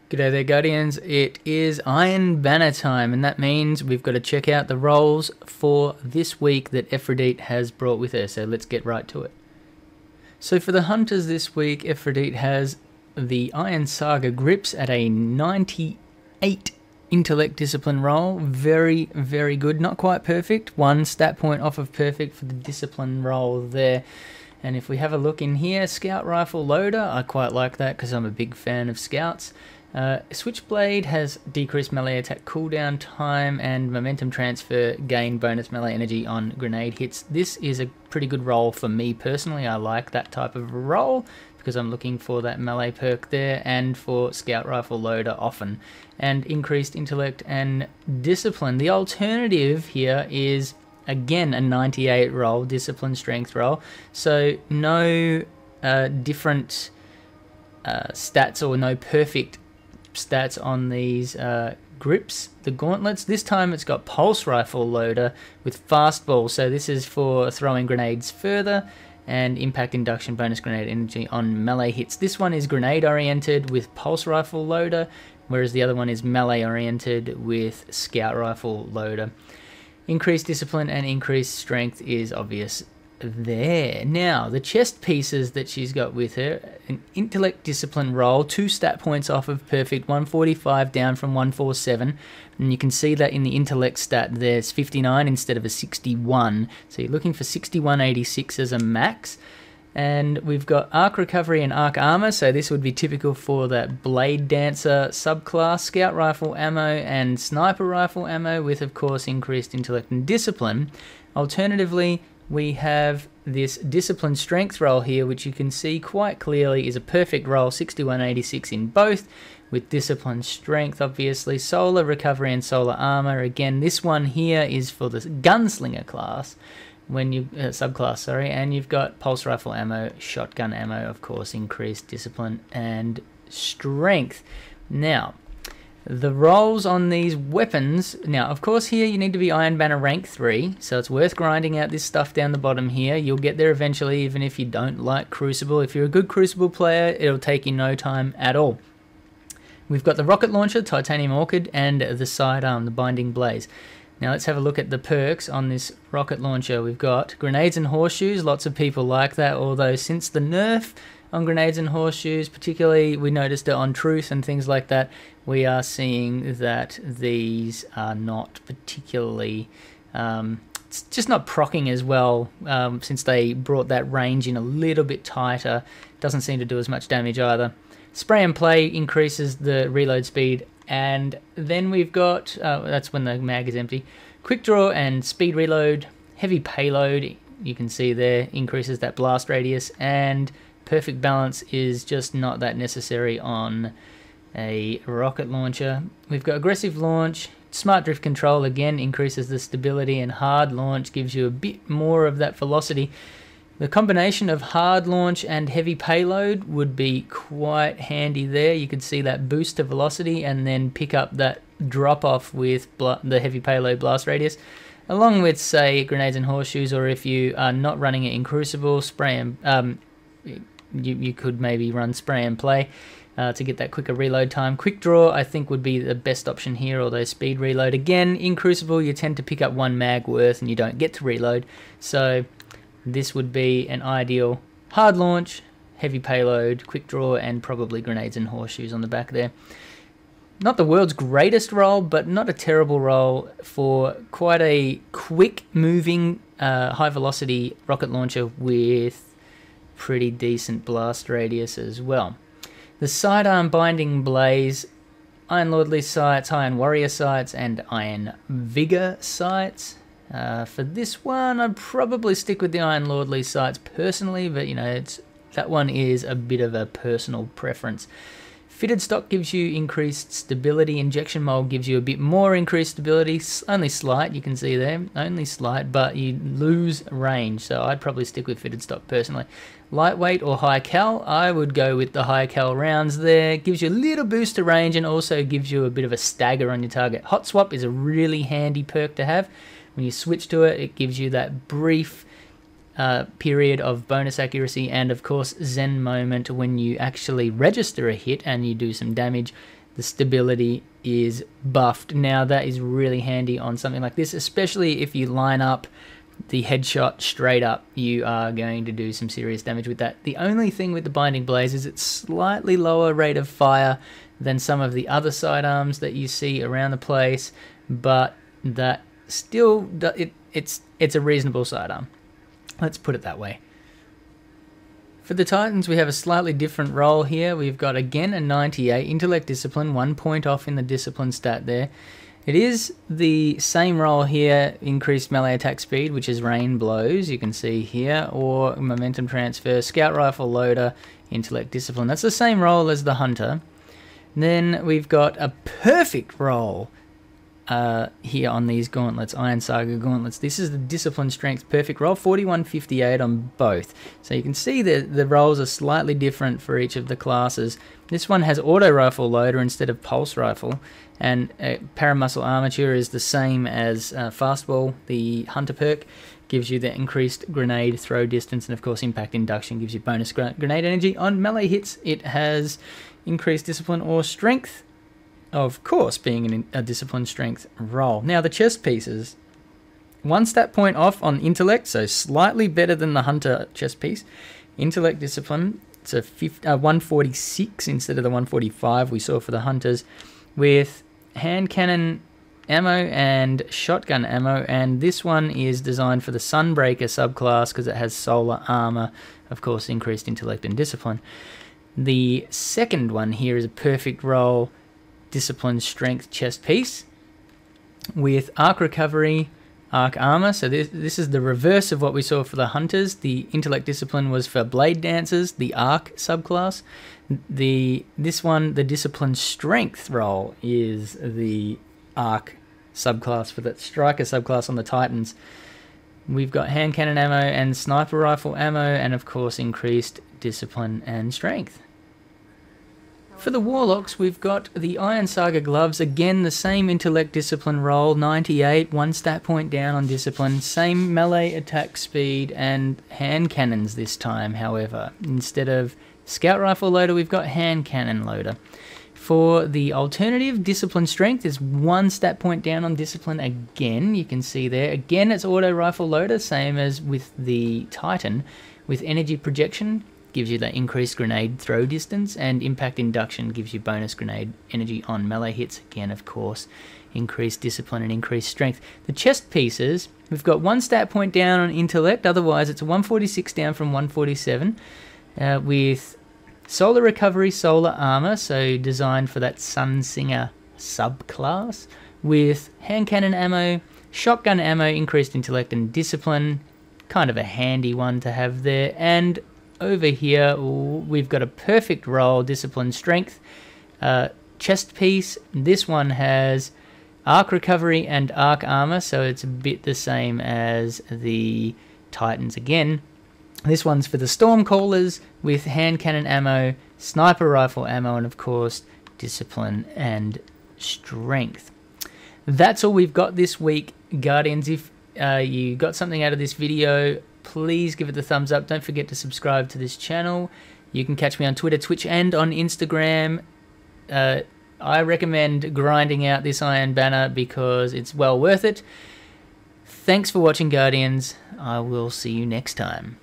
G'day there, Guardians. It is Iron Banner time, and that means we've got to check out the rolls for this week that Efrideet has brought with her, so let's get right to it. So for the Hunters this week, Efrideet has the Iron Saga grips at a 98 intellect discipline roll. Very, very good. Not quite perfect. One stat point off of perfect for the discipline roll there. And if we have a look in here, Scout Rifle Loader, I quite like that because I'm a big fan of Scouts. Switchblade has decreased melee attack cooldown time and momentum transfer, gain bonus melee energy on grenade hits. This is a pretty good roll for me personally. I like that type of roll because I'm looking for that melee perk there, and for Scout Rifle Loader often. And increased intellect and discipline. The alternative here is again a 98 roll, discipline strength roll. So no different stats or no perfect stats on these grips. The gauntlets, this time it's got pulse rifle loader with fastball, so this is for throwing grenades further, and impact induction bonus grenade energy on melee hits. This one is grenade oriented with pulse rifle loader, whereas the other one is melee oriented with scout rifle loader. Increased discipline and increased strength is obvious there. Now, the chest pieces that she's got with her, an intellect discipline roll, 2 stat points off of perfect, 145 down from 147, and you can see that in the intellect stat there's 59 instead of a 61, so you're looking for 6186 as a max. And we've got arc recovery and arc armor, so this would be typical for that blade dancer subclass, scout rifle ammo and sniper rifle ammo with, of course, increased intellect and discipline. Alternatively, we have this discipline strength roll here, which you can see quite clearly is a perfect roll, 6186 in both, with discipline strength, obviously, solar recovery and solar armor. Again, this one here is for the gunslinger class, when you subclass, sorry, and you've got pulse rifle ammo, shotgun ammo, of course, increased discipline and strength. Now, the rolls on these weapons, now of course here you need to be Iron Banner rank 3, so it's worth grinding out this stuff down the bottom here. You'll get there eventually even if you don't like Crucible. If you're a good Crucible player, it'll take you no time at all. We've got the rocket launcher, Titanium Orchid, and the sidearm, the Binding Blaze. Now let's have a look at the perks on this rocket launcher. We've got grenades and horseshoes. Lots of people like that, although since the nerf on grenades and horseshoes, particularly we noticed it on Truth and things like that, we are seeing that these are not particularly, it's just not proccing as well since they brought that range in a little bit tighter. Doesn't seem to do as much damage either. Spray and play increases the reload speed, and then we've got, that's when the mag is empty, quick draw and speed reload, heavy payload, you can see there, increases that blast radius, and perfect balance is just not that necessary on a rocket launcher. We've got aggressive launch, smart drift control, again increases the stability, and hard launch gives you a bit more of that velocity. The combination of hard launch and heavy payload would be quite handy there. You could see that boost to velocity and then pick up that drop off with the heavy payload blast radius, along with, say, grenades and horseshoes, or if you are not running it in Crucible, spray and you could maybe run spray and play to get that quicker reload time. Quick draw, I think, would be the best option here, although speed reload, again, in Crucible, you tend to pick up 1 mag worth and you don't get to reload. So this would be an ideal hard launch, heavy payload, quick draw, and probably grenades and horseshoes on the back there. Not the world's greatest roll, but not a terrible roll for quite a quick moving, high velocity rocket launcher with pretty decent blast radius as well. The sidearm Binding Blaze, Iron Lordly sights, Iron Warrior sights, and Iron Vigor sights. For this one, I'd probably stick with the Iron Lordly sights personally, but you know, that one is a bit of a personal preference. Fitted stock gives you increased stability. Injection mold gives you a bit more increased stability. Only slight, you can see there, only slight, but you lose range, so I'd probably stick with fitted stock personally. Lightweight or high cal, I would go with the high cal rounds there. Gives you a little boost to range and also gives you a bit of a stagger on your target. Hot swap is a really handy perk to have. When you switch to it, it gives you that brief period of bonus accuracy, and of course Zen moment when you actually register a hit and you do some damage. the stability is buffed. Now that is really handy on something like this, especially if you line up the headshot straight up. You are going to do some serious damage with that. The only thing with the Binding Blaze is it's slightly lower rate of fire than some of the other sidearms that you see around the place, but that still, it's a reasonable sidearm. Let's put it that way. For the Titans, we have a slightly different role here. We've got, again, a 98 Intellect Discipline, 1 point off in the Discipline stat there. It is the same role here, increased melee attack speed, which is Rain Blows, you can see here, or Momentum Transfer, Scout Rifle Loader, Intellect Discipline. That's the same role as the Hunter. Then we've got a perfect role here on these gauntlets, Iron Saga gauntlets. This is the Discipline Strength perfect roll, 4158 on both. So you can see that the rolls are slightly different for each of the classes. This one has Auto Rifle Loader instead of Pulse Rifle, and Paramuscle Armature is the same as Fastball. The Hunter perk gives you the increased grenade throw distance, and of course Impact Induction gives you bonus grenade energy. On melee hits, it has increased Discipline or Strength, of course being a Discipline Strength roll. Now the chest pieces, 1 stat point off on Intellect, so slightly better than the Hunter chest piece. Intellect Discipline, it's a 146 instead of the 145 we saw for the Hunters, with hand cannon ammo and shotgun ammo, and this one is designed for the Sunbreaker subclass because it has solar armor, of course increased intellect and discipline. The second one here is a perfect roll Discipline Strength chest piece with arc recovery, arc armor. So this is the reverse of what we saw for the Hunters. The Intellect Discipline was for Blade Dancers, the arc subclass. This one, the Discipline Strength roll, is the arc subclass for that Striker subclass on the Titans. We've got hand cannon ammo and sniper rifle ammo, and of course increased discipline and strength. For the Warlocks, we've got the Iron Saga gloves, again the same intellect discipline roll, 98, 1 stat point down on discipline, same melee attack speed and hand cannons this time, however. Instead of scout rifle loader, we've got hand cannon loader. For the alternative, discipline strength is 1 stat point down on discipline again, you can see there. Again, it's auto rifle loader, same as with the Titan, with energy projection. Gives you that increased grenade throw distance, and impact induction gives you bonus grenade energy on melee hits. Again, of course, increased discipline and increased strength. The chest pieces, we've got 1 stat point down on intellect, otherwise it's a 146 down from 147, with solar recovery, solar armor, so designed for that Sunsinger subclass, with hand cannon ammo, shotgun ammo, increased intellect and discipline, kind of a handy one to have there, and over here we've got a perfect roll, discipline strength chest piece. This one has arc recovery and arc armor, so it's a bit the same as the Titans again. This one's for the Stormcallers with hand cannon ammo, sniper rifle ammo, and of course discipline and strength. That's all we've got this week, Guardians. If you got something out of this video, please give it the thumbs up. Don't forget to subscribe to this channel. You can catch me on Twitter, Twitch, and on Instagram. I recommend grinding out this Iron Banner because it's well worth it. Thanks for watching, Guardians. I will see you next time.